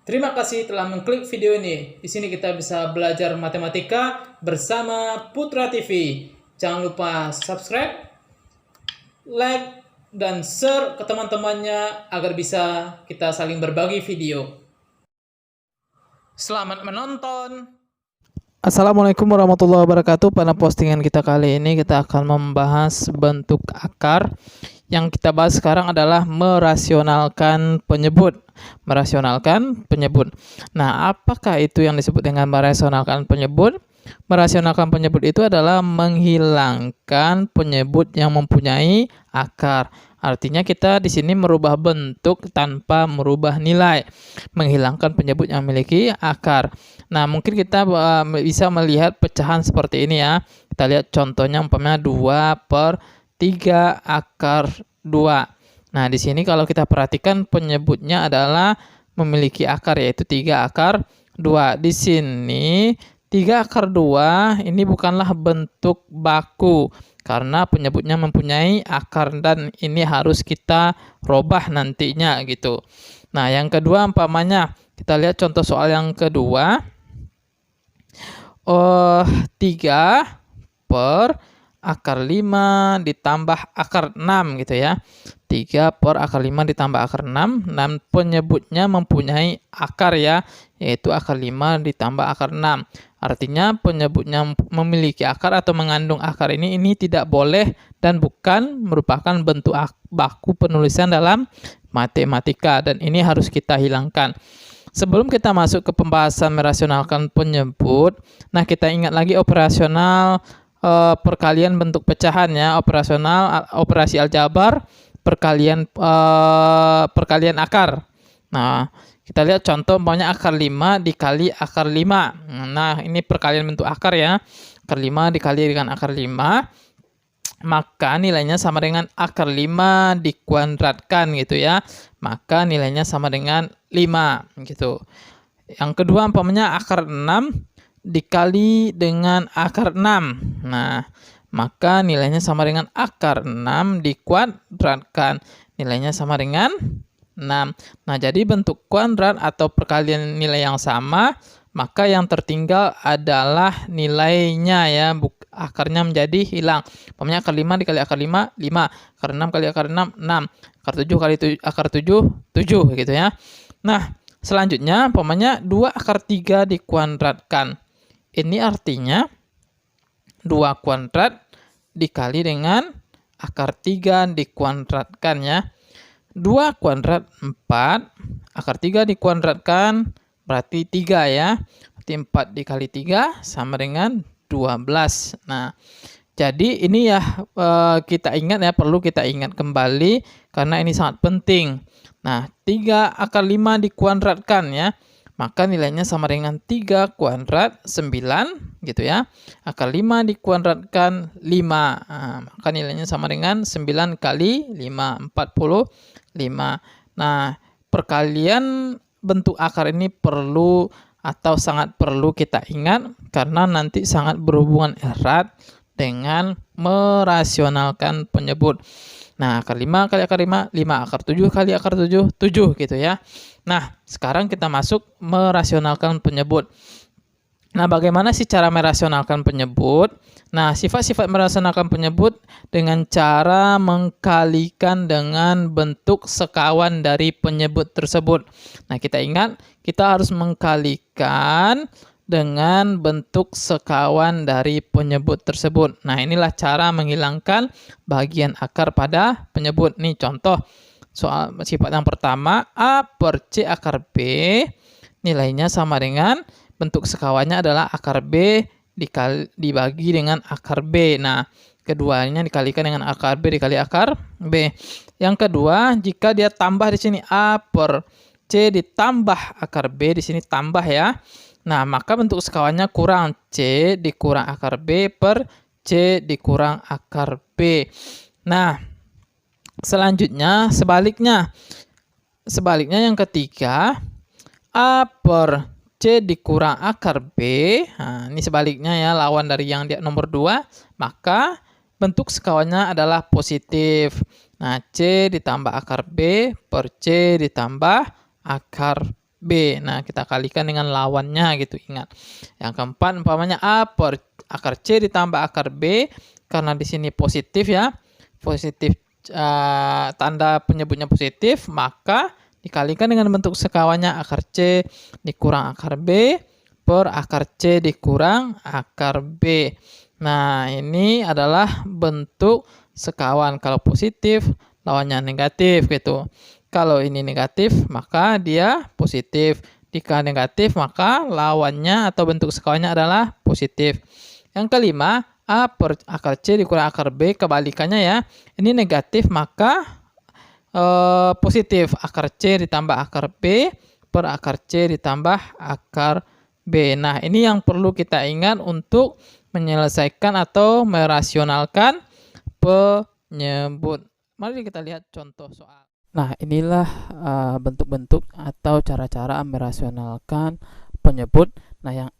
Terima kasih telah mengklik video ini. Di sini kita bisa belajar matematika bersama Putra TV. Jangan lupa subscribe, like, dan share ke teman-temannya agar bisa kita saling berbagi video. Selamat menonton. Assalamualaikum warahmatullahi wabarakatuh. Pada postingan kita kali ini kita akan membahas bentuk akar. Yang kita bahas sekarang adalah merasionalkan penyebut. Nah, apakah itu yang disebut dengan merasionalkan penyebut? Merasionalkan penyebut itu adalah menghilangkan penyebut yang mempunyai akar. Artinya kita di sini merubah bentuk tanpa merubah nilai, menghilangkan penyebut yang memiliki akar. Nah, mungkin kita bisa melihat pecahan seperti ini ya. Kita lihat contohnya umpamanya 2/3 akar 2. Nah, di sini kalau kita perhatikan penyebutnya adalah memiliki akar, yaitu 3 akar 2. Di sini 3 akar 2 ini bukanlah bentuk baku karena penyebutnya mempunyai akar dan ini harus kita robah nantinya gitu. Nah, yang kedua umpamanya kita lihat contoh soal yang kedua. 3 per akar 5 ditambah akar 6 gitu ya. 3 per akar 5 ditambah akar 6, dan penyebutnya mempunyai akar ya, yaitu akar 5 ditambah akar 6. Artinya penyebutnya memiliki akar atau mengandung akar ini tidak boleh dan bukan merupakan bentuk baku penulisan dalam matematika, dan ini harus kita hilangkan. Sebelum kita masuk ke pembahasan merasionalkan penyebut, nah kita ingat lagi operasional perkalian bentuk pecahan ya, operasi aljabar perkalian akar. Nah, kita lihat contoh umpamanya akar 5 dikali akar 5. Nah, ini perkalian bentuk akar ya. Akar 5 dikali dengan akar 5, maka nilainya sama dengan akar 5 dikuadratkan gitu ya. Maka nilainya sama dengan 5 gitu. Yang kedua umpamanya akar 6 dikali dengan akar 6. Nah, maka nilainya sama dengan akar 6 dikuadratkan. Nilainya sama dengan 6. Nah, jadi bentuk kuadrat atau perkalian nilai yang sama, maka yang tertinggal adalah nilainya ya, akarnya menjadi hilang. Umpamanya akar 5 dikali akar 5, 5. Akar 6 kali akar 6, 6. Akar 7 kali akar 7, 7 gitu ya. Nah, selanjutnya umpamanya 2 akar 3 dikuadratkan. Ini artinya 2 kuadrat dikali dengan akar 3 dikuadratkan ya. 2 kuadrat 4, akar 3 dikuadratkan berarti 3 ya. Berarti 4 dikali 3 sama dengan 12. Nah, jadi ini ya kita ingat ya, perlu kita ingat kembali karena ini sangat penting. Nah, 3 akar 5 dikuadratkan ya, maka nilainya sama dengan 3 kuadrat 9 gitu ya. Akar 5 dikuadratkan 5. Nah, maka nilainya sama dengan 9 kali 5, 45. Nah, perkalian bentuk akar ini perlu atau sangat perlu kita ingat karena nanti sangat berhubungan erat dengan merasionalkan penyebut. Nah, akar 5 kali akar 5, 5. Akar 7 kali akar 7, 7 gitu ya. Nah, sekarang kita masuk merasionalkan penyebut. Nah, bagaimana sih cara merasionalkan penyebut? Nah, sifat-sifat merasionalkan penyebut dengan cara mengkalikan dengan bentuk sekawan dari penyebut tersebut. Nah, kita ingat, kita harus mengkalikan dengan bentuk sekawan dari penyebut tersebut. Nah, inilah cara menghilangkan bagian akar pada penyebut. Nih contoh soal sifat yang pertama, A per C akar B nilainya sama dengan bentuk sekawannya adalah akar B dibagi dengan akar B. Nah, keduanya dikalikan dengan akar B dikali akar B. Yang kedua, jika dia tambah di sini A per C ditambah akar B, di sini tambah ya. Nah, maka bentuk sekawannya kurang C dikurang akar B per C dikurang akar B. Nah, selanjutnya sebaliknya. Sebaliknya yang ketiga, A per C dikurang akar B. Nah, ini sebaliknya ya, lawan dari yang di nomor 2. Maka bentuk sekawannya adalah positif. Nah, C ditambah akar B per C ditambah akar B. Nah, kita kalikan dengan lawannya gitu, ingat. Yang keempat, umpamanya A per akar C ditambah akar B, karena di sini positif ya, positif, tanda penyebutnya positif, maka dikalikan dengan bentuk sekawannya akar C dikurang akar B per akar C dikurang akar B. Nah, ini adalah bentuk sekawan. Kalau positif, lawannya negatif gitu. Kalau ini negatif, maka dia positif. Jika negatif, maka lawannya atau bentuk sekawannya adalah positif. Yang kelima, A per akar C dikurang akar B, kebalikannya ya. Ini negatif, maka positif. Akar C ditambah akar B per akar C ditambah akar B. Nah, ini yang perlu kita ingat untuk menyelesaikan atau merasionalkan penyebut. Mari kita lihat contoh soal. Nah, inilah bentuk-bentuk atau cara-cara merasionalkan penyebut. Nah,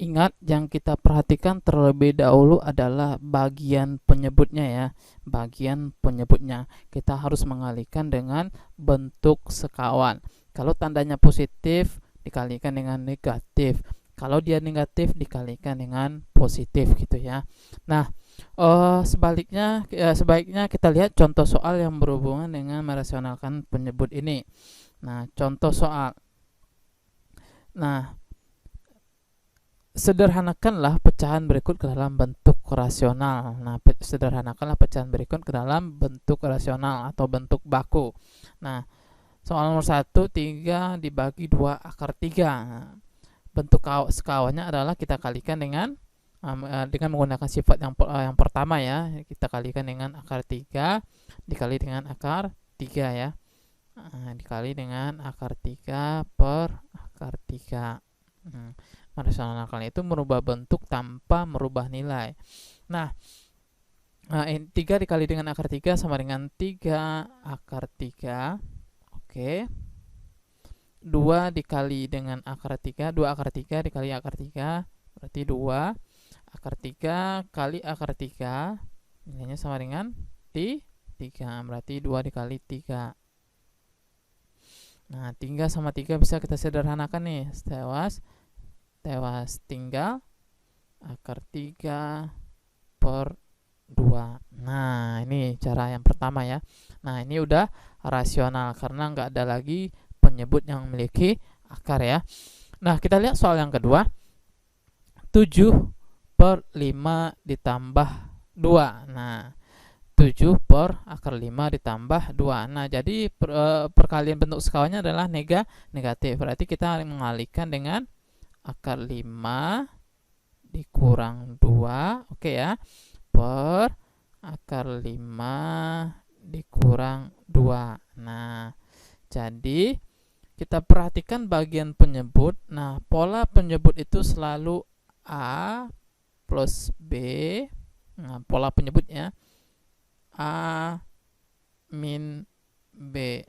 yang kita perhatikan terlebih dahulu adalah bagian penyebutnya ya. Bagian penyebutnya. Kita harus mengalihkan dengan bentuk sekawan. Kalau tandanya positif, dikalikan dengan negatif. Kalau dia negatif, dikalikan dengan positif gitu ya. Nah, sebaiknya kita lihat contoh soal yang berhubungan dengan merasionalkan penyebut ini. Nah, contoh soal. Nah, sederhanakanlah pecahan berikut ke dalam bentuk rasional. Nah, sederhanakanlah pecahan berikut ke dalam bentuk rasional atau bentuk baku. Nah, soal nomor 1, 3 dibagi 2 akar 3. Bentuk sekawannya adalah kita kalikan dengan menggunakan sifat yang pertama ya. Kita kalikan dengan akar 3 dikali dengan akar 3 ya. Dikali dengan akar 3 per akar 3. Merasionalkan itu merubah bentuk tanpa merubah nilai. Nah, 3 dikali dengan akar 3 sama dengan 3 akar 3. Oke. 2 dikali dengan akar 3, 2 akar 3 dikali akar 3, berarti 2 akar 3 kali akar 3, nilainya sama dengan 3, berarti 2 dikali 3. Nah, 3 sama 3 bisa kita sederhanakan nih, tewas tinggal akar 3 per 2. Nah, ini cara yang pertama ya. Nah, ini udah rasional karena nggak ada lagi penyebut yang memiliki akar ya. Nah, kita lihat soal yang kedua. 7 per 5 ditambah 2. Nah, 7 per akar 5 ditambah 2. Nah, jadi perkalian bentuk sekawannya adalah negatif. Berarti kita mengalihkan dengan akar 5 dikurang 2. Oke ya. Per akar 5 dikurang 2. Nah, jadi kita perhatikan bagian penyebut. Nah, pola penyebut itu selalu A plus B. Nah, pola penyebutnya A min B.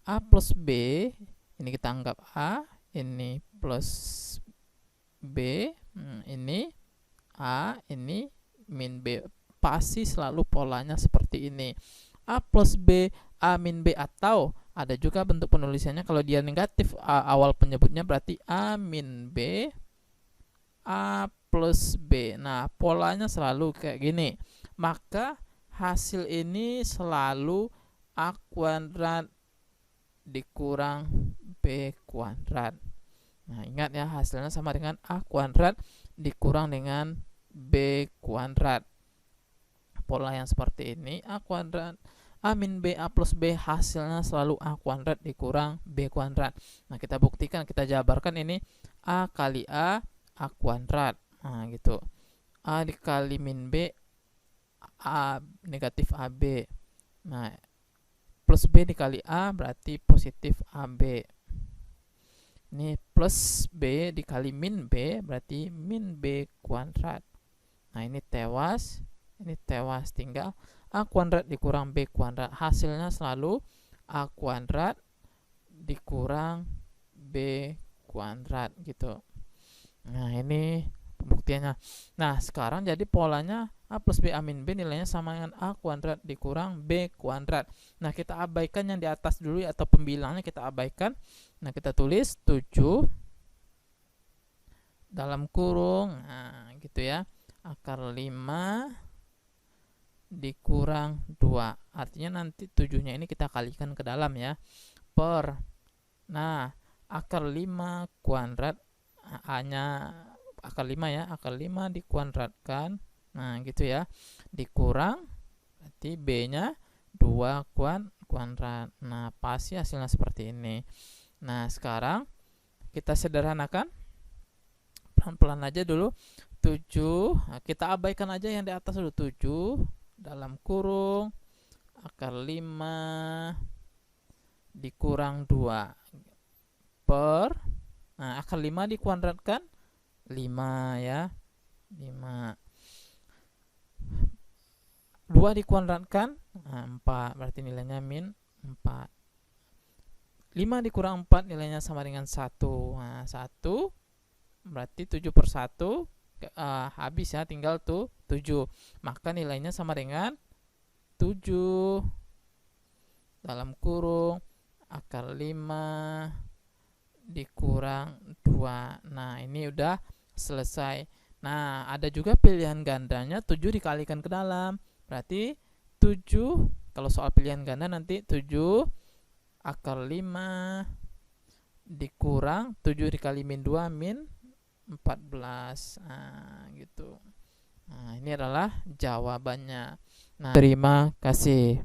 A plus B, ini kita anggap A, ini plus B, ini A, ini min B. Pasti selalu polanya seperti ini. A plus B, A min B, atau ada juga bentuk penulisannya kalau dia negatif awal penyebutnya berarti A min B, A plus B. Nah, polanya selalu kayak gini. Maka hasil ini selalu A kuadrat dikurang B kuadrat. Nah, ingat ya, hasilnya sama dengan A kuadrat dikurang dengan B kuadrat. Pola yang seperti ini, A kuadrat A min B, A plus B, hasilnya selalu A kuadrat dikurang B kuadrat. Nah, kita buktikan, kita jabarkan ini A kali A kuadrat. Nah, gitu. A dikali min B, A negatif AB. Nah, plus B dikali A berarti positif AB. Ini plus B dikali min B berarti min B kuadrat. Nah, ini tewas tinggal A kuadrat dikurang B kuadrat. Hasilnya selalu A kuadrat dikurang B kuadrat gitu. Nah, ini pembuktiannya. Nah, sekarang jadi polanya A plus B A min B nilainya sama dengan A kuadrat dikurang B kuadrat. Nah, kita abaikan yang di atas dulu atau pembilangnya kita abaikan. Nah, kita tulis 7 dalam kurung, nah gitu ya, akar 5 dikurang 2. Artinya nanti 7-nya ini kita kalikan ke dalam ya. Per, nah akar 5 kuadrat, A-nya akar 5 ya, akar 5 dikuadratkan, nah gitu ya, dikurang, berarti B-nya 2 kuadrat. Nah, pasti hasilnya seperti ini. Nah, sekarang kita sederhanakan pelan-pelan aja dulu. 7, nah, kita abaikan aja yang di atas dulu. 7 dalam kurung akar 5 dikurang 2 per, nah akar 5 dikuadratkan 5 ya, 5. 2 dikuadratkan, nah, 4, berarti nilainya min 4. 5 dikurang 4 nilainya sama dengan 1. Nah, 1 berarti 7 per 1 habis ya, tinggal tuh 7. Maka nilainya sama dengan 7 dalam kurung akar 5 dikurang 2. Nah, ini udah selesai. Nah, ada juga pilihan gandanya 7 dikalikan ke dalam. Berarti 7, kalau soal pilihan ganda nanti 7 akar 5 dikurang 7 dikali min 2 min 14. Nah, gitu. Nah, ini adalah jawabannya. Nah, terima kasih.